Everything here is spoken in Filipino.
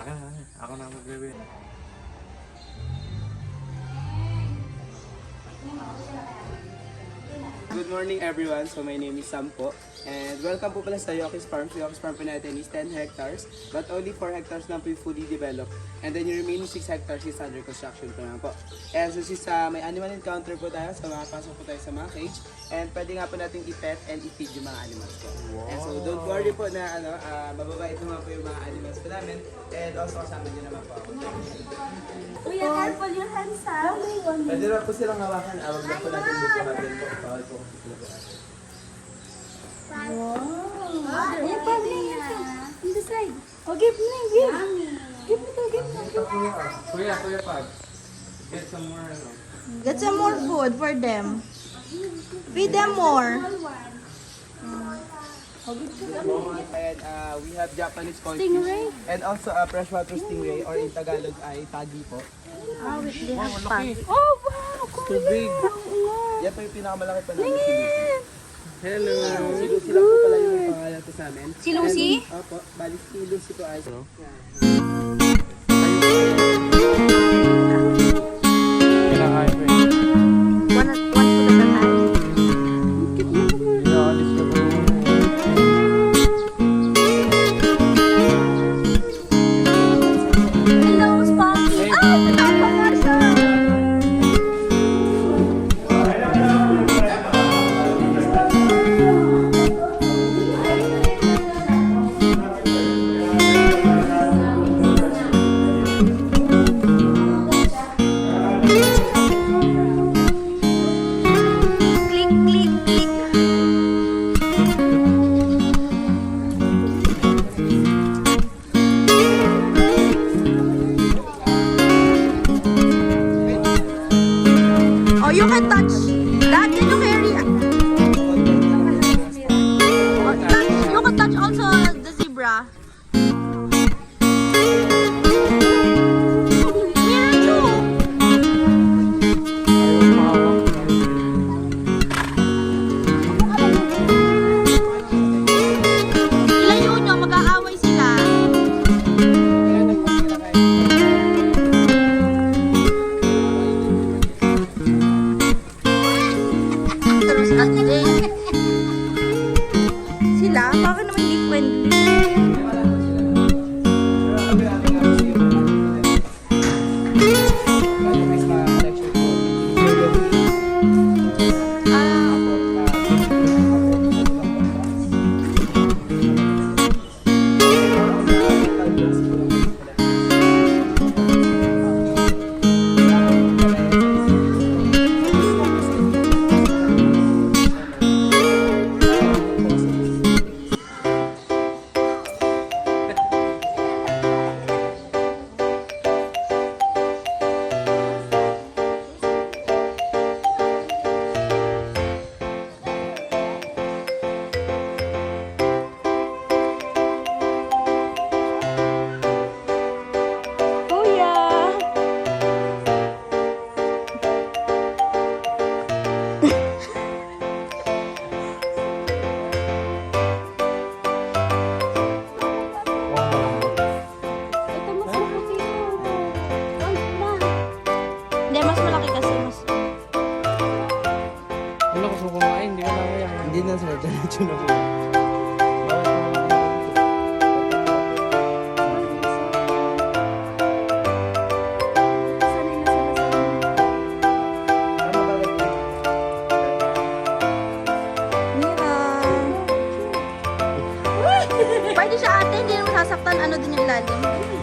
Ako na mag-review. Good morning everyone. So my name is Sam po. And welcome po pala sa Yoki's Farm. So Yoki's Farm po natin is 10 hectares. But only 4 hectares lang po yung fully developed. And then yung remaining 6 hectares is under construction po naman po. And so since may animal encounter po tayo, so makapasok po tayo sa mga cage. And pwede nga po natin i-pet and i-feed yung mga animals po. Wow. And so don't worry po na mababait naman po yung mga animals po namin. And also kasama nyo naman po ako. Kuya, careful your hands, ha? Pwede na po silang hawakan. Awag na po natin bubuhatin po. Bawal po. Wow! Ayan pa, in the side. Oh, give me, give. Give me to, give me. Kuya, Pag. Get some more, Get some more food for them. Feed them more. And we have Japanese koi Stingray. fish. And also a freshwater stingray or in Tagalog ay tagi po. With the Malaki. Oh, wow! Tubig. Yan po yung pinakamalaki pa namin si Lucy. Hello. Si Lucy lang po pala yung may pangalan po sa amin. Si Lucy? And, opo, bali si Lucy po ay. Kinakain ko yun. One food at a time. Inalis ka ba? Hello, Sparky. Ah, nagpapakasya. Click, click, click. Oh, you can touch. Dad, can you carry? Oh, touch. You can touch also the zebra. Mira too. Ilayo nyo, mag-aaway sila. Terus at Jane. Sila? Bakit naman hindi friendly? Kuya! Ito mas malaki mo. Ang na. Hindi, mas malaki kasi. Mas... Wala ko sa kumain, hindi ko na kaya. Hindi na sir, diretso na po. Sanay na sila sa Mira! Pwede siya ate, hindi naman sasaktan. Ano din yung ilalim?